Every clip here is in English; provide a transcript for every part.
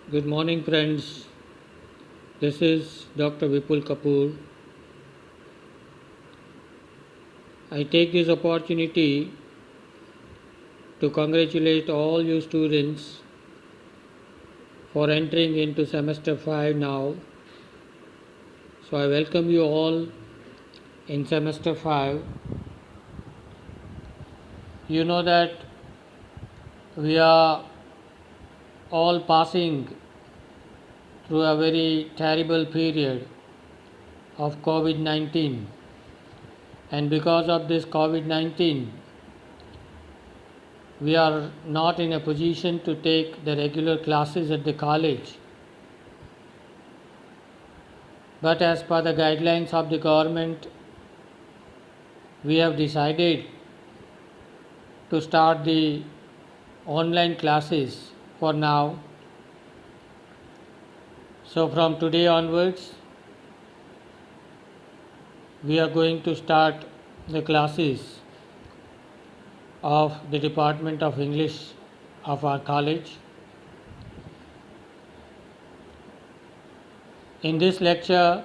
Good morning, friends. This is Dr. Vipul Kapoor. I take this opportunity to congratulate all you students for entering into semester 5 now. So, I welcome you all in semester 5. You know that we are all passing through a very terrible period of COVID 19, and because of this COVID 19, we are not in a position to take the regular classes at the college. But as per the guidelines of the government, we have decided to start the online classes for now. So from today onwards, we are going to start the classes of the Department of English of our college. In this lecture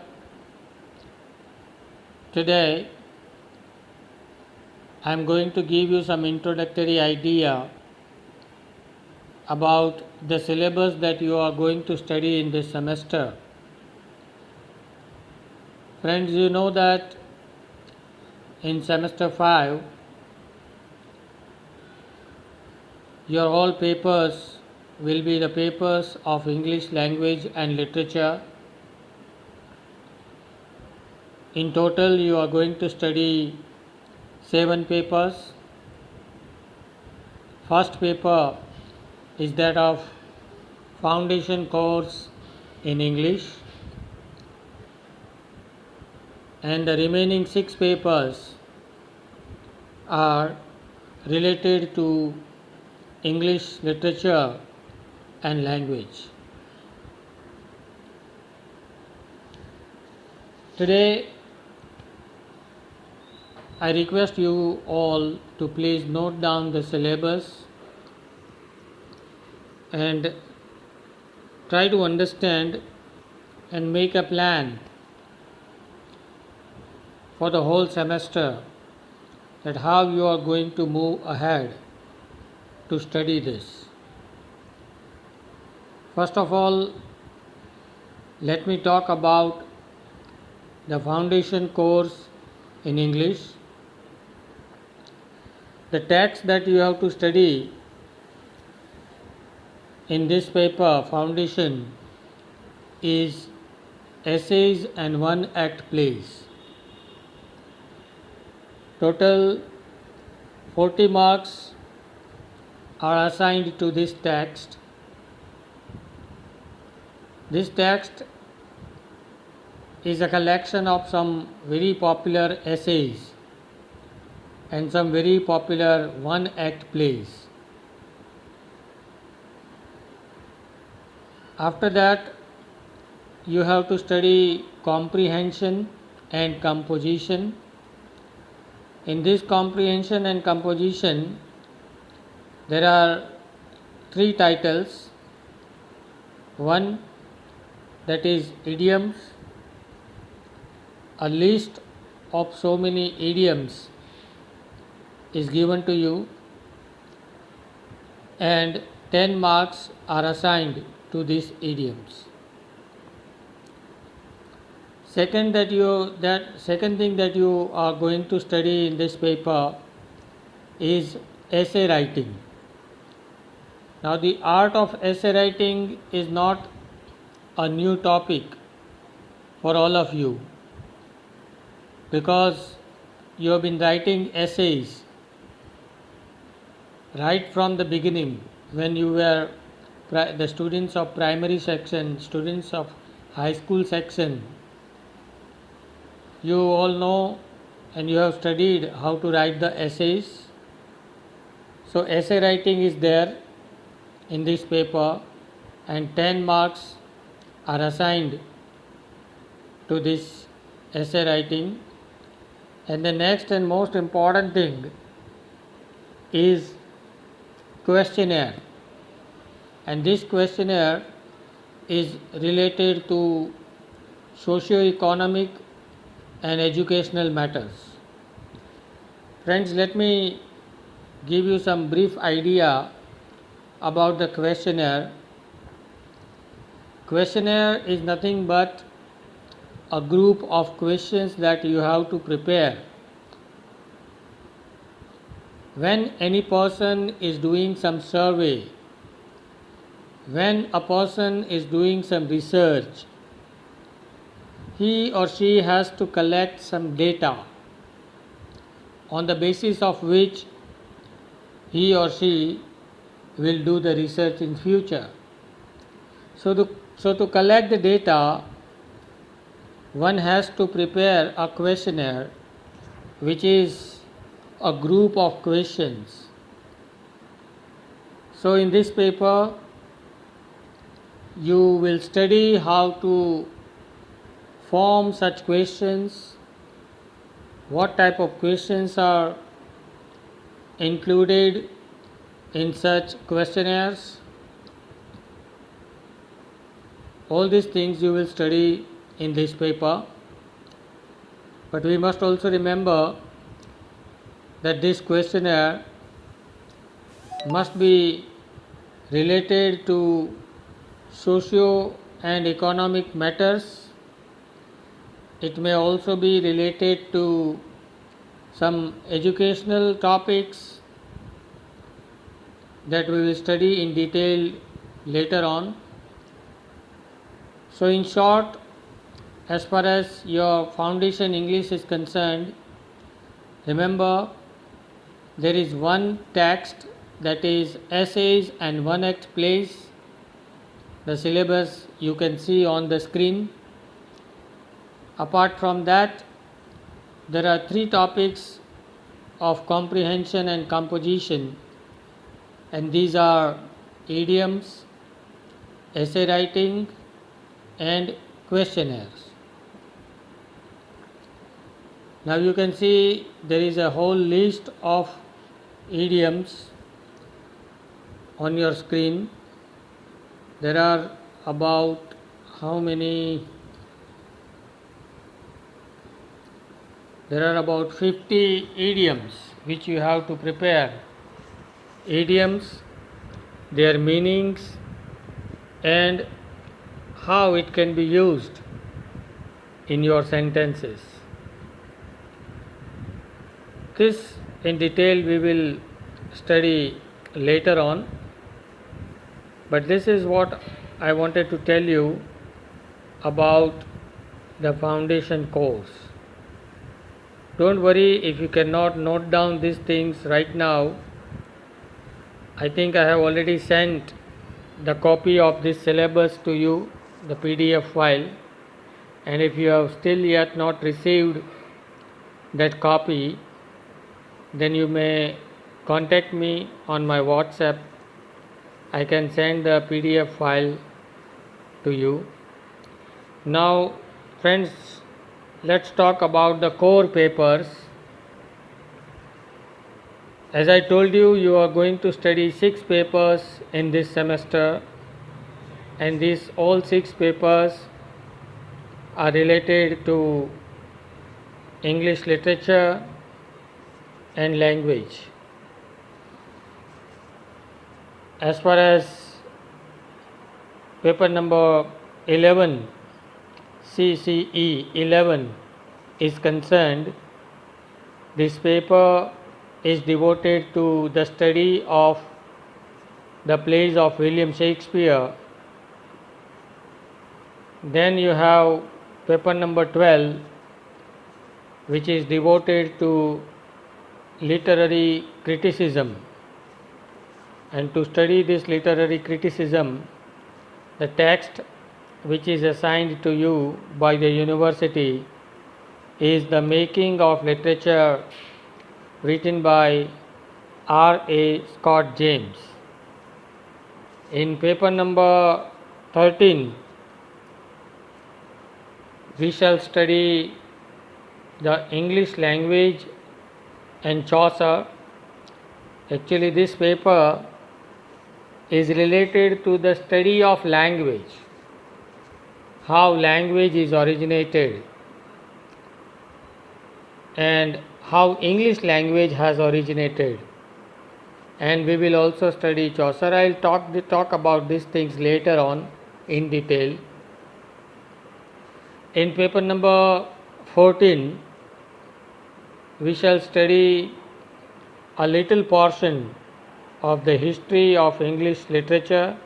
today, I am going to give you some introductory idea about the syllabus that you are going to study in this semester. Friends, you know that in semester 5, your all papers will be the papers of English language and literature. In total, you are going to study 7 papers. First paper is that of Foundation Course in English, and the remaining 6 papers are related to English literature and language. Today, I request you all to please note down the syllabus and try to understand and make a plan for the whole semester, that how you are going to move ahead to study this. First of all, let me talk about the foundation course in English. The text that you have to study in this paper, foundation, is essays and one act plays. Total 40 marks are assigned to this text. This text is a collection of some very popular essays and some very popular one act plays. After that, you have to study comprehension and composition. In this comprehension and composition, there are 3 titles. One, that is idioms, a list of so many idioms is given to you, and 10 marks are assigned to these idioms. Second thing that you are going to study in this paper is essay writing. Now, the art of essay writing is not a new topic for all of you, because you have been writing essays right from the beginning when you were the students of primary section, students of high school section. You all know and you have studied how to write the essays. So essay writing is there in this paper, and 10 marks are assigned to this essay writing. And the next and most important thing is questionnaire. And this questionnaire is related to socio-economic and educational matters. Friends, let me give you some brief idea about the questionnaire. Questionnaire is nothing but a group of questions that you have to prepare. When any person is doing some survey, when a person is doing some research, he or she has to collect some data on the basis of which he or she will do the research in future. So to collect the data, one has to prepare a questionnaire which is a group of questions. So in this paper, you will study how to form such questions, what type of questions are included in such questionnaires. All these things you will study in this paper, but we must also remember that this questionnaire must be related to socio and economic matters. It may also be related to some educational topics that we will study in detail later on. So in short, as far as your foundation English is concerned, remember there is one text, that is essays and one act plays. The syllabus you can see on the screen. Apart from that, there are 3 topics of comprehension and composition, and these are idioms, essay writing and questionnaires. Now you can see there is a whole list of idioms on your screen. There are about how many? There are about 50 idioms which you have to prepare. Idioms, their meanings and how it can be used in your sentences. This in detail we will study later on, but this is what I wanted to tell you about the foundation course. Don't worry if you cannot note down these things right now. I think I have already sent the copy of this syllabus to you, the PDF file, and if you have still yet not received that copy, then you may contact me on my WhatsApp. I can send the PDF file to you. Now friends, let's talk about the core papers. As I told you, you are going to study 6 papers in this semester, and these all 6 papers are related to English literature and language. As far as paper number 11, CCE 11 is concerned, this paper is devoted to the study of the plays of William Shakespeare. Then you have paper number 12, which is devoted to literary criticism. And to study this literary criticism, the text which is assigned to you by the university is The Making of Literature, written by R.A. Scott James. In paper number 13, we shall study the English language and Chaucer. Actually, this paper is related to the study of language. how language is originated and how English language has originated, and we will also study Chaucer. I will talk about these things later on in detail. In paper number 14, we shall study a little portion of the history of English literature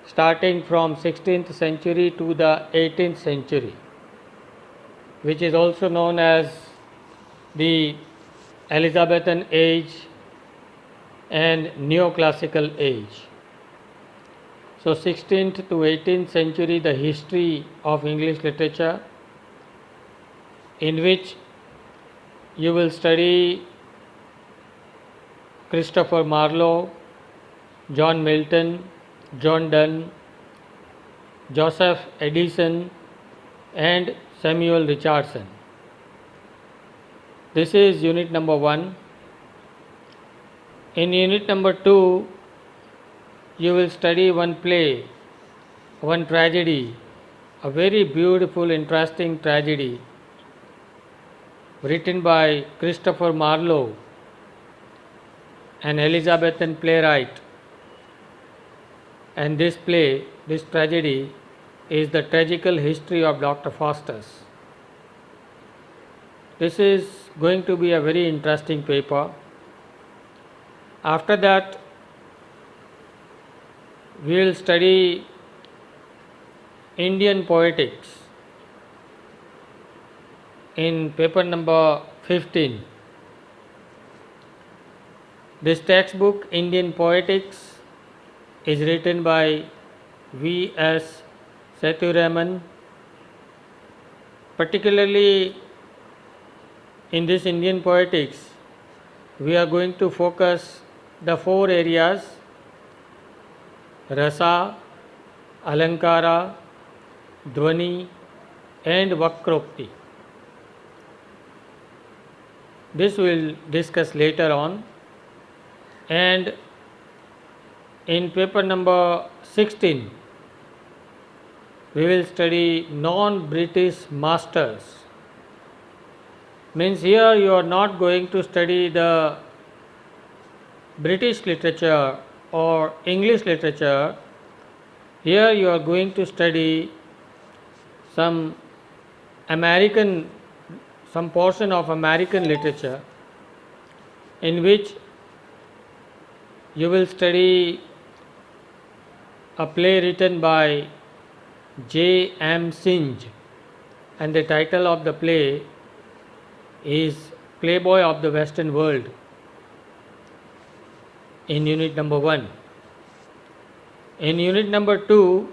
starting from 16th century to the 18th century, which is also known as the Elizabethan age and neoclassical age. So 16th to 18th century, the history of English literature, in which you will study Christopher Marlowe, John Milton, John Donne, Joseph Addison and Samuel Richardson. This is unit number 1. In unit number 2, you will study one play, one tragedy, a very beautiful, interesting tragedy written by Christopher Marlowe, an Elizabethan playwright. And this play, this tragedy, is the tragical history of Dr. Faustus. This is going to be a very interesting paper. After that, we will study Indian poetics in paper number 15. This textbook, Indian Poetics, is written by V.S. Sethuraman. Particularly in this Indian Poetics, we are going to focus the 4 areas: Rasa, Alankara, Dwani and Vakrokti. This we will discuss later on. And in paper number 16, we will study non-British masters. Means here you are not going to study the British literature or English literature. Here you are going to study some portion of American literature, in which you will study a play written by J. M. Synge, and the title of the play is Playboy of the Western World, in unit number 1. In unit number 2,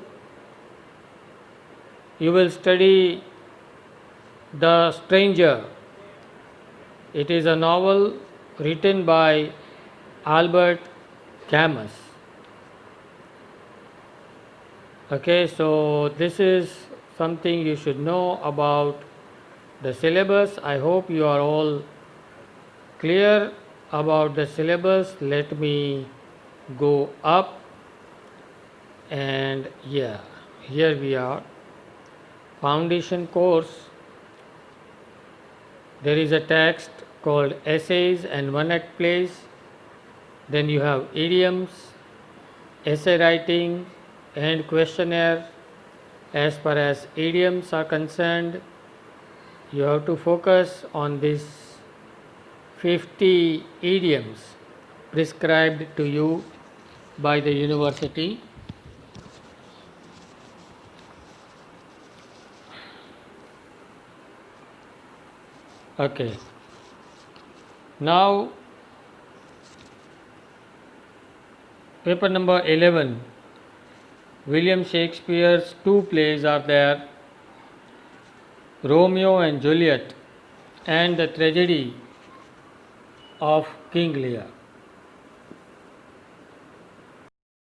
you will study The Stranger. It is a novel written by Albert Camus. Okay, so this is something you should know about the syllabus. I hope you are all clear about the syllabus. Let me go up, and here we are. Foundation course. There is a text called Essays and One-Act Plays. Then you have idioms, essay writing and questionnaire. As far as idioms are concerned, you have to focus on these 50 idioms prescribed to you by the university. Okay. Now, paper number 11, William Shakespeare's 2 plays are there, Romeo and Juliet and the Tragedy of King Lear.